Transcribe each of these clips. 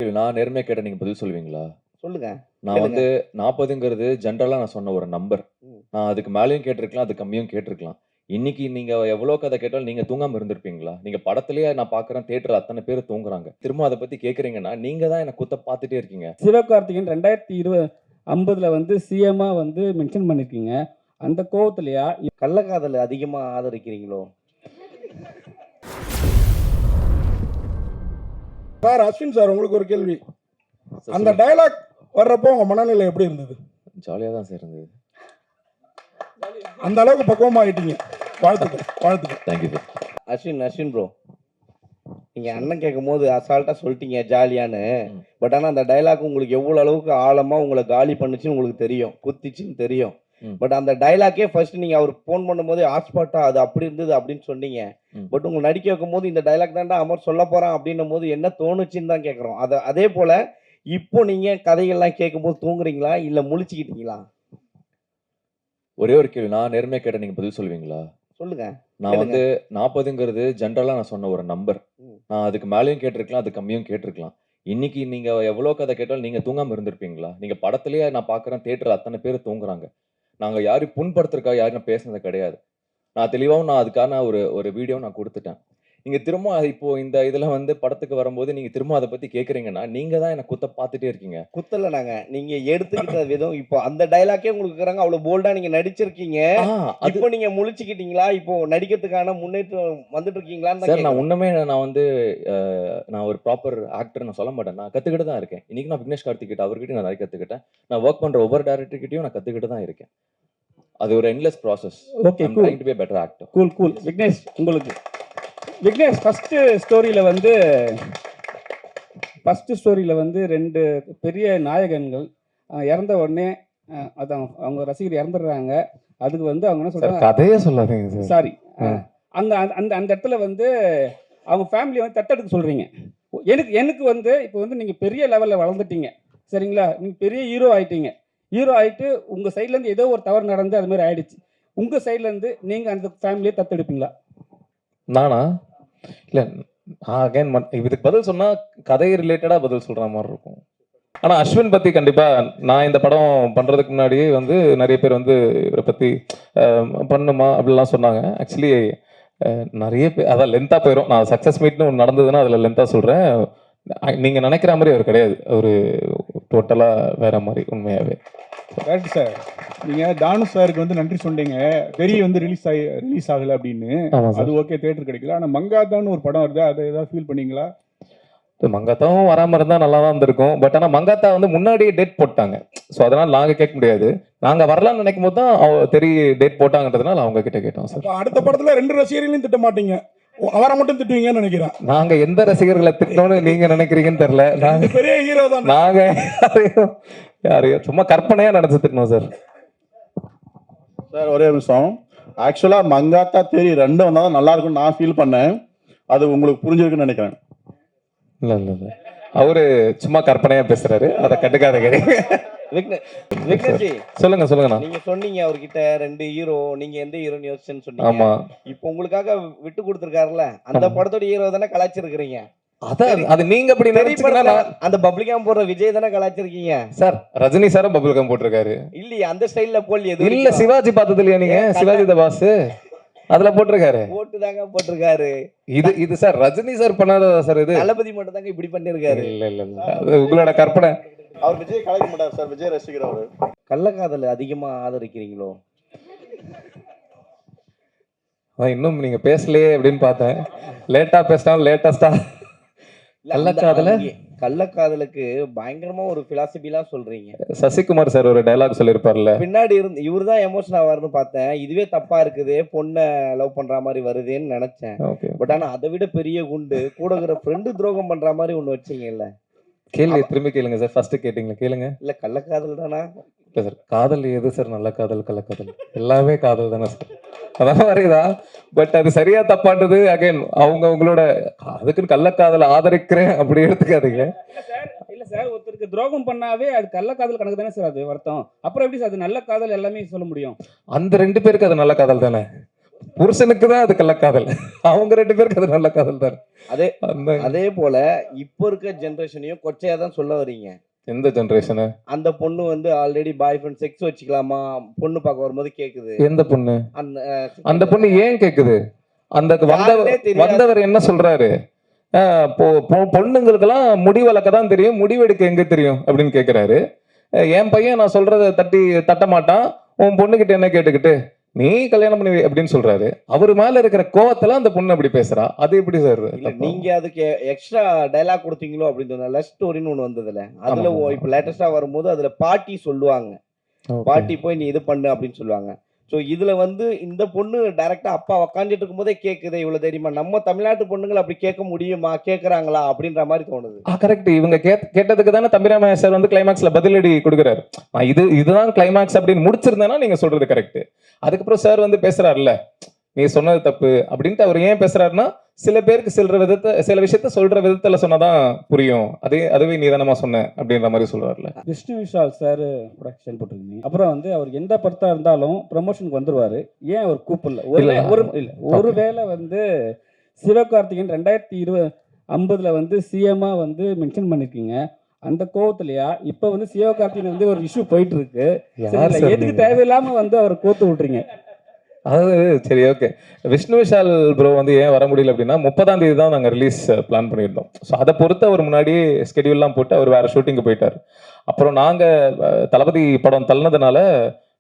நான் நேர்மையா கேட்டா நீங்க பதில் சொல்லுவீங்களா? சொல்லுங்க. நான் கேளுங்க. வந்து 40ங்கிறது ஜெனரலா நான் சொன்ன ஒரு நம்பர். ம். நான் அதுக்கு மேலயும் கேட்டிருக்கலாம், அதுக்கு கம்மியும் கேட்டிருக்கலாம். இன்னைக்கு நீங்க எவ்வளோ கதை கேட்டாலும் நீங்க தூங்காம இருந்திருப்பீங்களா? நீங்க படத்திலேயே நான் பார்க்குறேன் தியேட்டர்ல அத்தன பேர் தூங்குறாங்க. திரும்ப அத பத்தி கேட்கிறீங்கன்னா, நீங்க தான் என்ன குத்த பார்த்துட்டே இருக்கீங்க. சிவகார்த்திகேயன் 2050ல வந்து சிஎம்மா வந்து மென்ஷன் பண்ணியிருக்கீங்க. அந்த கோவத்திலயா? கள்ளக்காதல அதிகமா ஆதரிக்கிறீங்களோ? சார் அஸ்வின் சார் உங்களுக்கு ஒரு கேள்வி. அந்த டயலாக் வர்றப்போ உங்க மனநிலை எப்படி இருந்தது? ஜாலியா தான் சார் இருந்தது. அந்த அளவுக்கு பக்குவமா ஆயிட்டீங்க. வாழ்த்துக்கள், வாழ்த்துக்கள். Thank you sir. அஸ்வின் ப்ரோ. நீங்க அண்ணன் கேட்கும்போது அசால்ட்டா சொல்லிட்டீங்க ஜாலியான்னு. பட் ஆனா அந்த டயலாக் உங்களுக்கு எவ்வளவு அளவுக்கு ஆழமா உங்களை காலி பண்ணுச்சுன்னு உங்களுக்கு தெரியும். குத்திச்சுன்னு தெரியும். பட் அந்த டயலாக்கே ஃபர்ஸ்ட் நீங்க அவர் ஃபோன் பண்ணும்போது ஹாட்ஸ்பாட்டா அது அப்படி இருந்தது அப்படின்னு சொன்னீங்க. பட் உங்களை நடிக்க வைக்கும் போது இந்த டயலாக் தான்டா அமர் சொல்ல போறான் அப்படின்னும் போது என்ன தோணுச்சுன்னு தான் கேட்குறோம். அதே போல இப்போ நீங்க கதைகள்லாம் கேட்கும்போது தூங்குறீங்களா இல்ல முழிச்சுக்கிட்டீங்களா? ஒரே ஒரு கேள்வி. நான் நேர்மையா கேட்டா நீங்க பதில் சொல்லுவீங்களா? சொல்லுங்க. நான் வந்து 40ங்கிறது ஜெனரலா நான் சொன்ன ஒரு நம்பர். நான் அதுக்கு மேலயும் கேட்டிருக்கலாம், அதுக்கு கம்மியும் கேட்டிருக்கலாம். இன்னைக்கு நீங்க எவ்வளோ கதை கேட்டாலும் நீங்க தூங்காம இருந்திருப்பீங்களா? நீங்க படத்திலேயே நான் பார்க்குறேன் தியேட்டர்ல அத்தன பேர் தூங்குறாங்க. நாங்க யாரையும் புண்படுத்துறதுக்காக யாரும் பேசுனது கிடையாது. நான் தெளிவாவும் நான் அதுக்கான ஒரு ஒரு வீடியோ நான் குடுத்துட்டேன். நீங்க திரும்ப இப்போ இந்த இதுல வந்து படத்துக்கு வரும்போது நீங்க திரும்ப அத பத்தி கேட்கிறீங்கன்னா, நீங்க தான் என்ன குத்த பார்த்துட்டே இருக்கீங்க. குத்தல நாங்க. நீங்க எடுத்துக்கிட்ட விதம் இப்போ அந்த டயலாக்கே உங்களுக்கு இருக்கிறாங்க. அவ்வளவு போல்டா நீங்க நடிச்சிருக்கீங்க. அது இப்போ நீங்க முழிச்சுக்கிட்டீங்களா? இப்போ நடிக்கிறதுக்கான முன்னேற்றம் வந்துட்டு இருக்கீங்களான்னு தான் சார் நான் கேக்குறேன். உன்னமே நான் வந்து நான் ஒரு ப்ராப்பர் ஆக்டர் நான் சொல்ல மாட்டேன். நான் கத்துக்கிட்டு தான் இருக்கேன். இன்னைக்கு நான் விக்னேஷ் கார்த்திக் கிட்ட அவர்கிட்டயும் நான் நிறைய கத்துக்கிட்டேன். நான் வொர்க் பண்ற ஒவ்வொரு டைரக்டர் கிட்டயும் நான் கத்துக்கிட்டு தான் இருக்கேன். அது ஒரு endless process. Okay, I am cool. Trying to be a better actor. Cool. Vignesh உங்களுக்கு. விக்னேஷ் ஃபர்ஸ்ட் ஸ்டோரியில வந்து 2 பெரிய நாயகன்கள் இறந்த உடனே அதான் அவங்க ரசிகர் இறந்துடுறாங்க. அதுக்கு வந்து அவங்க என்ன சொல்றாங்க? கதையே சொல்லாதீங்க சார். சாரி. அந்த அந்த அந்த இடத்துல வந்து அவங்க ஃபேமிலியை வந்து தத்தெடுக்க சொல்றீங்க. எனக்கு வந்து இப்போ வந்து நீங்க பெரிய லெவல்ல வளர்ந்துட்டீங்க. சரிங்களா? நீங்க பெரிய ஹீரோ ஆயிட்டீங்க. ஹீரோ ஆயிட்டு உங்க சைட்ல இருந்து ஏதோ ஒரு தவறு நடந்து அது மாதிரி ஆயிடுச்சு. உங்க சைட்ல இருந்து நீங்க அந்த ஃபேமிலியை தத்தெடுப்பீங்களா? நானா? இல்ல அகைன் இதுக்கு பதில் சொன்னா கதை ரிலேட்டடா பதில் சொல்ற மாதிரி இருக்கும். ஆனா அஸ்வின் பத்தி கண்டிப்பா நான் இந்த படம் பண்றதுக்கு முன்னாடியே வந்து நிறைய பேர் வந்து இவரை பத்தி பண்ணுமா அப்படிலாம் சொன்னாங்க. ஆக்சுவலி நிறைய பேர் அதான் லென்த்தா போயிடும். நான் சக்சஸ் மீட்னு ஒன்று நடந்ததுன்னா அதுல லென்த்தா சொல்றேன். நீங்க நினைக்கிற மாதிரி அவர் கிடையாது. ஒரு டோட்டலா வேற மாதிரி உண்மையாவே. Correct sir. நீங்க தானு சாருக்கு வந்து நன்றி சொன்னீங்க. பெரிய வந்து ரிலீஸ் ஆகல அப்படின்னு. ஆமா சார். அது ஓகே தியேட்டர் கிடைக்கல. ஆனா மங்காத்தான்னு ஒரு படம் வருது. அதை ஏதாவது ஃபீல் பண்ணீங்களா? மங்காத்தாவும் வராம இருந்தா நல்லா தான் இருந்திருக்கும். பட் ஆனா மங்காத்தா வந்து முன்னாடியே டேட் போட்டாங்க. ஸோ அதனால நாங்க கேட்க முடியாது. நாங்க வரலாம்னு நினைக்கும் போது தான் தெரிய டேட் போட்டாங்கன்றதுனால அவங்க கிட்ட கேட்டோம் சார். அப்ப அடுத்த படத்துல 2 ரசிகர்களையும் திட்ட மாட்டீங்க. அவரை மட்டும் திட்டுவீங்கன்னு நினைக்கிறேன். நாங்க எந்த ரசிகர்களை திட்டணும்னு நீங்க நினைக்கிறீங்கன்னு தெரியல. நாங்க பெரிய ஹீரோ தான். நாங்க யாரையும் சும்மா கற்பனையா நினைச்சு திட்டணும் சார். சார் ஒரே நிமிஷம். ஆக்சுவலா மங்காத்தா தேரி 2 வந்தா தான் நல்லா இருக்கும்னு நான் ஃபீல் பண்ணேன். அது உங்களுக்கு புரிஞ்சிருக்குன்னு நினைக்கிறேன். இல்ல அவரு சும்மா கற்பனையா பேசுறாரு. அதை கண்டுக்காதீங்க. விக்னேஷ்ஜி சொல்லுங்க. நீங்க சொன்னீங்க அவர்கிட்ட 2 ஹீரோ நீங்க எந்த ஹீரோன்னு யோசிச்சேன்னு சொன்னீங்க. ஆமா. இப்போ உங்களுக்காக விட்டு கொடுத்துருக்காருல்ல அந்த படத்தோட ஹீரோ தானே கலாய்ச்சிருக்கிறீங்க. அதான் அது நீங்க அப்படி நினைச்சீங்கன்னா அந்த பப்ளிகாம் போடுற விஜய் தானே கலாய்ச்சிருக்கீங்க. சார் ரஜினி சாரும் பபுள் கம் போட்டிருக்காரு. இல்லையே அந்த ஸ்டைல்ல போடல எது இல்ல சிவாஜி பார்த்தது இல்லையா நீங்க? சிவாஜி த பாஸ் அதுல போட்டிருக்காரு. போட்டு தாங்க போட்டிருக்காரு. இது சார் ரஜினி சார் பண்ணாததா சார்? இது தளபதி மட்டும் தாங்க இப்படி பண்ணிருக்காரு. இல்ல அது உங்களோட கற்பனை. அவர் விஜய் கலாய்க்க மாட்டார் சார். விஜய் ரசிகர் அவரு. கள்ளக்காதல அதிகமா ஆதரிக்கிறீங்களோ? இன்னும் நீங்க பேசலையே அப்படின்னு பார்த்தேன். லேட்டா பேசினாலும் லேட்டஸ்டா கள்ளக்காதலுக்கு பயங்கரமா ஒரு பிலாசபிலாம் சொல்றீங்க. சசிகுமார் சார் ஒரு டயலாக் சொல்லியிருப்பார்ல, பின்னாடி இருந்து இவரு தான் எமோஷன் ஆவார்னு பார்த்தேன். இதுவே தப்பா இருக்குது, பொண்ணை லவ் பண்ற மாதிரி வருதுன்னு நினைச்சேன். பட் ஆனா அதை விட பெரிய குண்டு கூட இருக்கிற ஃப்ரெண்டு துரோகம் பண்ற மாதிரி ஒண்ணு வச்சீங்கல்ல. கேள்வி திரும்பி கேளுங்க சார். ஃபர்ஸ்ட் கேட்டீங்களா கேளுங்க. இல்ல கள்ளக்காதல் தானா? இல்ல சார் காதல் எது சார்? நல்ல காதல் கள்ளக்காதல் எல்லாமே காதல் தானே சார். அதான் மாதிரிதா. பட் அது சரியா தப்பான்றது அகைன் அவங்க உங்களோட அதுக்குன்னு கள்ளக்காதல் ஆதரிக்கிறேன் அப்படி எடுத்துக்காதீங்க. இல்ல சார் ஒருத்தருக்கு துரோகம் பண்ணாவே அது கள்ளக்காதல் கணக்கு தானே சார் அது வருத்தம். அப்புறம் எப்படி சார் அது நல்ல காதல் எல்லாமே சொல்ல முடியும்? அந்த 2 பேருக்கு அது நல்ல காதல் தானே. புருஷனுக்கு தான் அது கள்ளக்காதல், அவங்க 2 பேருக்கு அது நல்ல காதல் தான். அதே அந்த அதே போல இப்போ இருக்க ஜென்ரேஷனையும் கொச்சையா தான் சொல்ல வர்றீங்க. எந்த ஜெனரேஷனு? அந்த பொண்ணு வந்து ஆல்ரெடி பாய் ஃப்ரெண்ட் செக்ஸ் வச்சுக்கலாமா பொண்ணு பார்க்க வரும்போது கேக்குது. எந்த பொண்ணு? அந்த அந்த பொண்ணு ஏன் கேக்குது? அந்த யாருன்னே தெரியாது. வந்தவர் என்ன சொல்றாரு? பொண்ணுங்களுக்கெல்லாம் முடி வளர்க்க தான் தெரியும், முடிவெடுக்க எங்க தெரியும் அப்படின்னு கேக்குறாரு. என் பையன் நான் சொல்றத தட்ட மாட்டான், உன் பொண்ணுகிட்ட என்ன கேட்டுக்கிட்டு நீ கல்யாணம் பண்ணி அப்படின்னு சொல்றாரு. அவரு மேல இருக்கிற கோவத்துல அந்த பொண்ணு அப்படி பேசுறா. அது எப்படி சார்? இல்ல நீங்க அதுக்கு எக்ஸ்ட்ரா டயலாக் கொடுத்தீங்களோ அப்படின்னு லவ் ஸ்டோரின்னு ஒண்ணு வந்ததுல அதுல ஆமா. இப்ப லேட்டஸ்டா வரும்போது அதுல பாட்டி சொல்லுவாங்க, பாட்டி போய் நீ இது பண்ணு அப்படின்னு சொல்லுவாங்க. ஸோ இதுல வந்து இந்த பொண்ணு டைரக்டா அப்பா உக்காந்துட்டு இருக்கும்போதே கேக்குது இவ்வளவு தெரியுமா, நம்ம தமிழ்நாட்டு பொண்ணுங்களை அப்படி கேட்க முடியுமா, கேக்குறாங்களா அப்படின்ற மாதிரி தோணுது. கரெக்ட். இவங்க கேட்டதுக்கு தானே தம்பிராமையா சார் வந்து கிளைமாக்ஸ்ல பதிலடி கொடுக்குறாரு. நான் இதுதான் கிளைமாக்ஸ் அப்படின்னு முடிச்சிருந்தேன்னா நீங்க சொல்றது கரெக்ட். அதுக்கப்புறம் சார் வந்து பேசுறாருல்ல, நீ சொன்னது தப்பு அப்படின்ட்டு. அவர் ஏன் பேசுறாருன்னா, சில பேருக்கு சில விஷயத்த சொல்ற விதத்துல சொன்னாதான் புரியும், அதுவே நீதானமா சொன்ன அப்படின்ற மாதிரி சொல்றாருல. விஷ்ணு விஷால் சார் ப்ரொடக்ஷன் போட்டிருக்கீங்க. அப்புறம் வந்து அவர் எந்த படத்தா இருந்தாலும் ப்ரமோஷனுக்கு வந்துருவாரு. ஏன் அவர் கூப்பிடல? ஒருவேளை வந்து சிவகார்த்திகேயன் 2050 வந்து சிஎம்மா வந்து மென்ஷன் பண்ணிருக்கீங்க. அந்த கோவத்திலயா இப்ப வந்து சிவகார்த்திகேயன் வந்து ஒரு இஷ்யூ போயிட்டு இருக்கு, எதுக்கு தேவையில்லாம வந்து அவர் கோத்து விட்டுறீங்க? அதாவது சரி, ஓகே. விஷ்ணு விஷால் ப்ரோ வந்து ஏன் வர முடியல அப்படின்னா, 30ஆம் தேதி தான் நாங்கள் ரிலீஸ் பிளான் பண்ணியிருந்தோம். ஸோ அதை பொறுத்து அவர் முன்னாடியே ஸ்கெடியூல்லாம் போட்டு அவர் வேற ஷூட்டிங்கு போயிட்டார். அப்புறம் நாங்கள் தளபதி படம் தள்ளினதுனால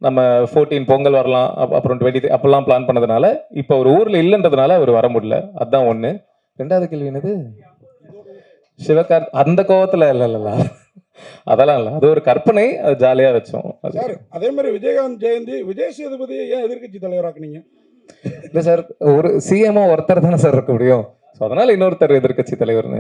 நம்ம 14 பொங்கல் வரலாம், அப்புறம் 20 அப்பெல்லாம் பிளான் பண்ணதுனால இப்போ அவர் ஊரில் இல்லைன்றதுனால அவர் வர முடியல. அதுதான் ஒன்று. 2வது கேள்வி என்னது? அந்த கோவத்தில் இல்ல அதெல்லாம் இல்லை, அது ஒரு கற்பனை, அது ஜாலியா வச்சோம். சார் அதே மாதிரி விஜயகாந்த் ஜெயந்தி விஜய் சேதுபதியை ஏன் எதிர்க்கட்சி தலைவராக்குனீங்க? இல்லை சார், ஒரு சிஎம்ஓ ஒருத்தர் தானே சார் இருக்க முடியும். ஸோ அதனால இன்னொருத்தர் எதிர்க்கட்சி தலைவர்னு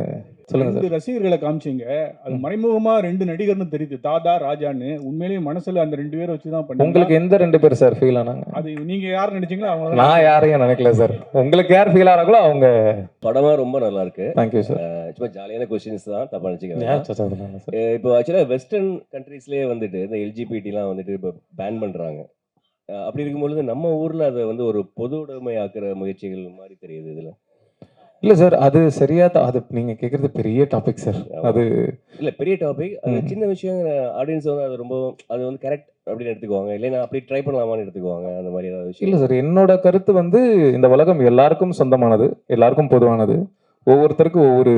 சொல்லுங்க சார். 2 ரசிகர்களை காமிச்சிங்க, அது மறைமுகமா 2 நடிகர்னு தெரியுது, தாதா ராஜான்னு. உண்மையிலேயே மனசுல அந்த 2 பேரை வச்சுதான் பண்ணி. உங்களுக்கு எந்த 2 பேர் சார் ஃபீல் ஆனாங்க? அது நீங்க யார் நினைச்சீங்களோ அவங்க. நான் யாரையும் நினைக்கல சார். உங்களுக்கு யார் ஃபீல் ஆனாங்களோ அவங்க. படமா ரொம்ப நல்லா இருக்கு. Thank you sir. சும்மா ஜாலியான கொஸ்டின்ஸ் தான், தப்பா நினைச்சுக்கிறேன். சார் இப்போ ஆக்சுவலாக வெஸ்டர்ன் கண்ட்ரீஸ்லேயே வந்துட்டு இந்த எல்ஜிபிடிலாம் வந்துட்டு இப்போ பேன் பண்ணுறாங்க. அப்படி இருக்கும்பொழுது நம்ம ஊரில் அதை வந்து ஒரு பொது உடைமை ஆக்குற முயற்சிகள் மாதிரி தெரியுது இதில். இல்லை சார், அது சரியா அது நீங்கள் கேட்குறது பெரிய டாபிக் சார். அது இல்லை பெரிய டாபிக், அது சின்ன விஷயம். ஆடியன்ஸ் வந்து அது ரொம்ப அது வந்து கரெக்ட் அப்படின்னு எடுத்துக்குவாங்க, இல்லைன்னா அப்படி ட்ரை பண்ணலாமான்னு எடுத்துக்குவாங்க, அந்த மாதிரி ஏதாவது விஷயம். இல்லை சார், என்னோட கருத்து வந்து இந்த உலகம் எல்லாருக்கும் சொந்தமானது, எல்லாருக்கும் பொதுவானது. ஒவ்வொருத்தருக்கும் ஒவ்வொரு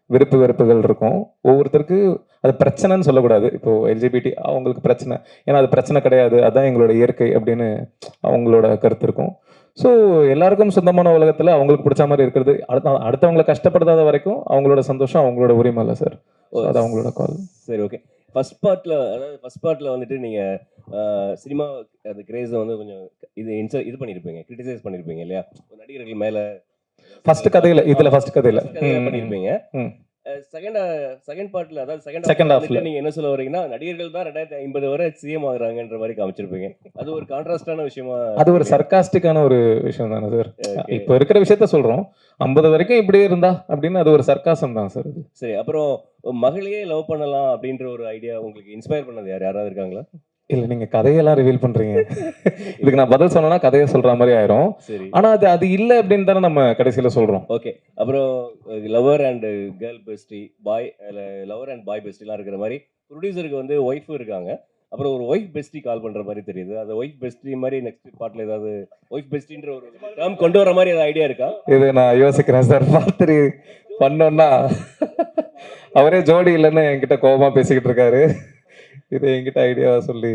விருப்பு வெறுப்புகள் இருக்கும். ஒவ்வொருத்தருக்கு அது பிரச்சனைன்னு சொல்லக்கூடாது. இப்போ எல்ஜிபிடி அவங்களுக்கு பிரச்சனை, ஏன்னா அது பிரச்சனை கிடையாது, அதுதான் எங்களோட இயற்கை அப்படின்னு அவங்களோட கருத்து இருக்கும். ஸோ எல்லாருக்கும் சொந்தமான உலகத்தில் அவங்களுக்கு பிடிச்ச மாதிரி இருக்கிறது, அடுத்தவங்களை கஷ்டப்படுத்தாத வரைக்கும் அவங்களோட சந்தோஷம் அவங்களோட உரிமை இல்லை சார். அது அவங்களோட கால். சரி, ஓகே. ஃபர்ஸ்ட் பார்ட்டில் வந்துட்டு நீங்கள் சினிமா அந்த கிரேஸை வந்து கொஞ்சம் இது பண்ணியிருப்பீங்க, கிரிட்டிசைஸ் பண்ணியிருப்பீங்க இல்லையா, நடிகர்கள் மேலே. ஃபர்ஸ்ட் கதையில் பண்ணியிருப்பீங்க. செகண்ட் பார்ட்ல, அதாவது செகண்ட் ஹாஃப்ல நீங்க என்ன சொல்ல வரீங்கன்னா, நடிகர்கள் தான் 2050 வரை சிஎம் ஆகுறாங்கன்ற மாதிரி காமிச்சிருப்பீங்க. அது ஒரு கான்ட்ராஸ்டான விஷயமா? அது ஒரு சர்காஸ்டிக்கான ஒரு விஷயம் தானே சார். இப்போ இருக்கிற விஷயத்த சொல்றோம், 50 வரைக்கும் இப்படியே இருந்தா அப்படின்னு, அது ஒரு சர்க்காசம் தான் சார். சரி, அப்புறம் மகளையே லவ் பண்ணலாம் அப்படின்ற ஒரு ஐடியா உங்களுக்கு இன்ஸ்பயர் பண்ணது யாராவது இருக்காங்களா? இல்ல, நீங்க கதையெல்லாம் ரிவீல் பண்றீங்க. இதுக்கு நான் பதில் சொன்னா கதையை சொல்ற மாதிரி ஆயிரும். சரி, ஆனா அது இல்ல அப்படின்னு தானே நம்ம கடைசியில சொல்றோம். ஓகே. அப்புறம் lover and girl bestie, lover and boy பெஸ்டிலாம் இருக்கிற மாதிரி ப்ரொடியூசருக்கு வந்து ஒய்ஃப் இருக்காங்க. அப்புறம் ஒரு ஒய்ஃப் பெஸ்டி கால் பண்ற மாதிரி தெரியுது. அந்த ஒய்ஃப் பெஸ்டி மாதிரி நெக்ஸ்ட் பார்ட்ல ஏதாவது ஒய்ஃப் பெஸ்டின்ற ஒரு டேர்ம் கொண்டு வர மாதிரி ஏதாவது ஐடியா இருக்கா? இது நான் யோசிக்கிறேன் சார். பார்த்து பண்ணோம்னா அவரே ஜோடி இல்லைன்னு என்கிட்ட கோபமா பேசிக்கிட்டு இருக்காரு. இது என்கிட்ட ஐடியாவை சொல்லி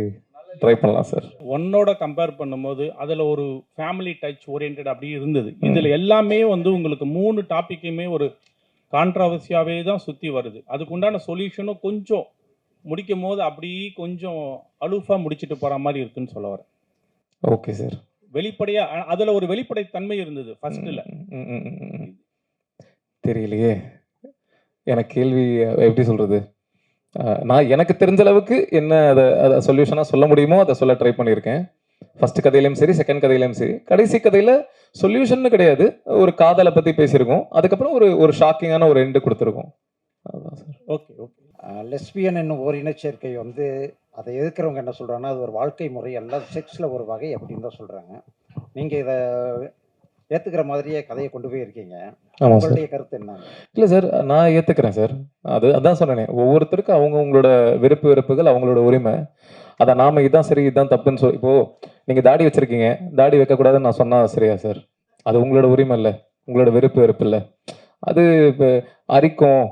ட்ரை பண்ணலாம் சார். ஒன்னோட கம்பேர் பண்ணும்போது அதில் ஒரு ஃபேமிலி டச் ஓரியன்ட் அப்படி இருந்தது. இதில் எல்லாமே வந்து உங்களுக்கு 3 டாப்பிக்குமே ஒரு கான்ட்ரவர்சியாகவே தான் சுற்றி வருது. அதுக்குண்டான சொல்யூஷனும் கொஞ்சம் முடிக்கும் போது அப்படி கொஞ்சம் அலூஃபாக முடிச்சுட்டு போகிற மாதிரி இருக்குன்னு சொல்ல வரேன். Okay sir. வெளிப்படையாக அதில் ஒரு வெளிப்படைத்தன்மை இருந்தது ஃபர்ஸ்ட்டில். தெரியலையே, எனக்கு கேள்வி எப்படி சொல்றது. நான் எனக்கு தெரிஞ்ச அளவுக்கு என்ன அதை சொல்யூஷனாக சொல்ல முடியுமோ அதை சொல்ல ட்ரை பண்ணியிருக்கேன். ஃபர்ஸ்ட் கதையிலையும் சரி, செகண்ட் கதையிலையும் சரி. கடைசி கதையில் சொல்யூஷன் கிடையாது, ஒரு காதலை பற்றி பேசியிருக்கோம். அதுக்கப்புறம் ஒரு ஷாக்கிங்கான ஒரு எண்டு கொடுத்துருக்கோம். அதுதான் சார். ஓகே. லெஸ்பியன் என்னும் ஒரு இனச்சேர்க்கை வந்து அதை எதிர்க்கிறவங்க என்ன சொல்கிறாங்கன்னா, அது ஒரு வாழ்க்கை முறை அல்ல, செக்ஸில் ஒரு வகை அப்படின்னு தான் சொல்கிறாங்க. நீங்கள் இதை ஏற்றுக்கிற மாதிரியே கதையை கொண்டு போய் இருக்கீங்க. ஆமாம் சார். உங்களுடைய கருத்து என்ன? இல்லை சார், நான் ஏற்றுக்கிறேன் சார். அதான் சொன்னேனே, ஒவ்வொருத்தருக்கும் அவங்களோட விருப்பு வெறுப்புகள் அவங்களோட உரிமை. அதை நாம இதுதான் சரி இதுதான் தப்புன்னு சொல்லி, இப்போது நீங்கள் தாடி வச்சுருக்கீங்க, தாடி வைக்கக்கூடாதுன்னு நான் சொன்னால் சரியா சார்? அது உங்களோட உரிமை இல்லை, உங்களோட விருப்பு வெறுப்பு இல்லை. அது இப்போ அரிக்கும்,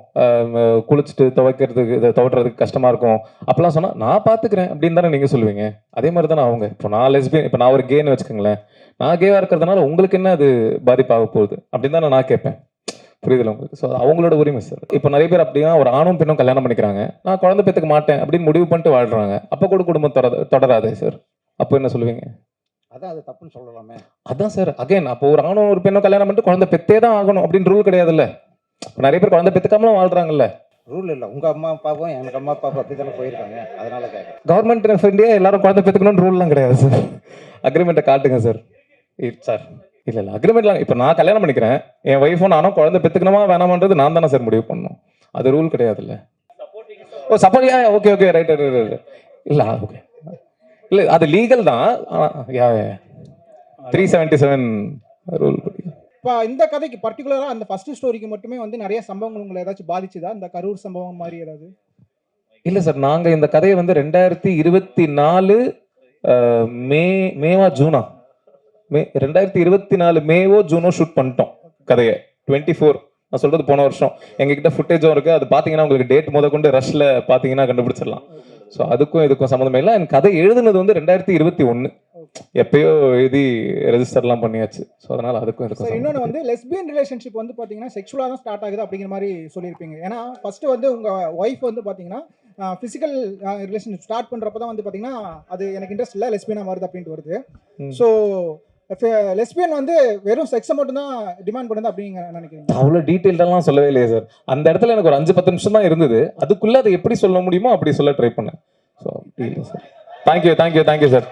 குளிச்சுட்டு துவைக்கிறதுக்கு இதை துவட்டுறதுக்கு கஷ்டமாக இருக்கும் அப்போலாம் சொன்னால் நான் பார்த்துக்கிறேன் அப்படின்னு தானே நீங்கள் சொல்லுவீங்க. அதே மாதிரி தானே அவங்க. இப்போ நான் லெஸ்பியன், இப்போ நான் ஒரு கேன்னு வச்சுக்கோங்களேன், நான் கேவாக இருக்கிறதுனால உங்களுக்கு என்ன அது பாதிப்பாக போகுது அப்படின்னு தானே நான் கேட்பேன். புரியுதுல உங்களுக்கு? ஸோ அவங்களோட உரிமை சார். இப்போ நிறைய பேர் அப்படின்னா ஒரு ஆணும் பெண்ணும் கல்யாணம் பண்ணிக்கிறாங்க, நான் குழந்தை பெற்றுக்க மாட்டேன் அப்படின்னு முடிவு பண்ணிட்டு வாழ்றாங்க. அப்போ கூட குடும்பம் தொடராதே சார். அப்போ என்ன சொல்லுவீங்க? அதான் அது தப்புன்னு சொல்லலாமே. அதான் சார், அகைன் அப்போ ஒரு ஆணும் ஒரு பெண்ணும் கல்யாணம் பண்ணிட்டு குழந்தை பெற்றே தான் ஆகணும் அப்படின்னு ரூல் கிடையாதுல்ல. நிறைய பேர் குழந்தை பெற்றுக்காமலும் வாழ்றாங்கல்ல. ரூல் இல்லை. உங்கள் அம்மா அப்பாவும் எனக்கு அம்மா அப்பாவும் அப்படி தானே போயிருக்காங்க, அதனால கேட்குறேன். கவர்மெண்ட் ஆஃப் இந்தியா எல்லாரும் குழந்தை பெற்றுக்கணும்னு ரூல்லாம் கிடையாது சார். அக்ரிமெண்ட்டை காட்டுங்க சார். சார் இல்லை அக்ரிமெண்ட்லாம் இப்போ நான் கல்யாணம் பண்ணிக்கிறேன், என் ஒய்ஃபும் நானும் குழந்தை பெற்றுக்கணுமா வேணாமான்றது நான் தானே சார் முடிவு பண்ணணும். அது ரூல் கிடையாதுல்ல. Oh support, okay okay right right. இல்லை ஓகே, இல்லை அது லீகல் தான். 377 ரூல். இப்போ இந்த கதைக்கு பர்டிகுலராக அந்த ஃபர்ஸ்ட் ஸ்டோரிக்கு மட்டுமே வந்து நிறைய சம்பவங்கள் உங்களை ஏதாச்சும் பாதிச்சுதா? இந்த கரூர் சம்பவம் மாதிரி ஏதாவது? இல்லை சார், நாங்கள் இந்த கதையை வந்து 2024 மேவா ஜூனா 2024 மேவோ ஜூனோ ஷூட் பண்ணிட்டோம் கதையை. 24 நான் சொல்றது போன வருஷம். எங்ககிட்ட ஃபுட்டேஜும் இருக்கு, அது பார்த்தீங்கன்னா உங்களுக்கு டேட் முத கொண்டு ரஷ்ல பார்த்தீங்கன்னா கண்டுபிடிச்சிடலாம். ஸோ அதுக்கும் இதுக்கும் சம்மந்தமே இல்லை. என் கதை எழுதுனது வந்து 2021, எப்பயோ எழுதி ரெஜிஸ்டர்லாம் பண்ணியாச்சு. ஸோ அதனால அதுக்கும் இதுக்கும் இன்னொன்று வந்து லெஸ்பியன் ரிலேஷன்ஷிப் வந்து பார்த்தீங்கன்னா செக்ஷுவலாக தான் ஸ்டார்ட் ஆகுது அப்படிங்கிற மாதிரி சொல்லியிருப்பீங்க. ஏன்னா ஃபர்ஸ்ட் வந்து உங்கள் ஒய்ஃப் வந்து பார்த்தீங்கன்னா ஃபிசிக்கல் ரிலேஷன்ஷிப் ஸ்டார்ட் பண்ணுறப்ப தான் வந்து பார்த்தீங்கன்னா அது எனக்கு இன்ட்ரெஸ்ட் இல்லை, லெஸ்பியனாக வருது அப்படின்ட்டு வருது. ஸோ லெஸ்பியன் வந்து வெறும் செக்ஸை மட்டும் தான் டிமாண்ட் பண்ணுது அப்படிங்க நினைக்கிறீங்க? அவ்வளோ டீட்டெயில்டெல்லாம் சொல்லவே இல்லையே சார். அந்த இடத்துல எனக்கு ஒரு 5-10 நிமிஷம் தான் இருந்தது. அதுக்குள்ளே அதை எப்படி சொல்ல முடியுமோ அப்படி சொல்ல ட்ரை பண்ணேன். ஸோ இல்லை சார். Thank you sir.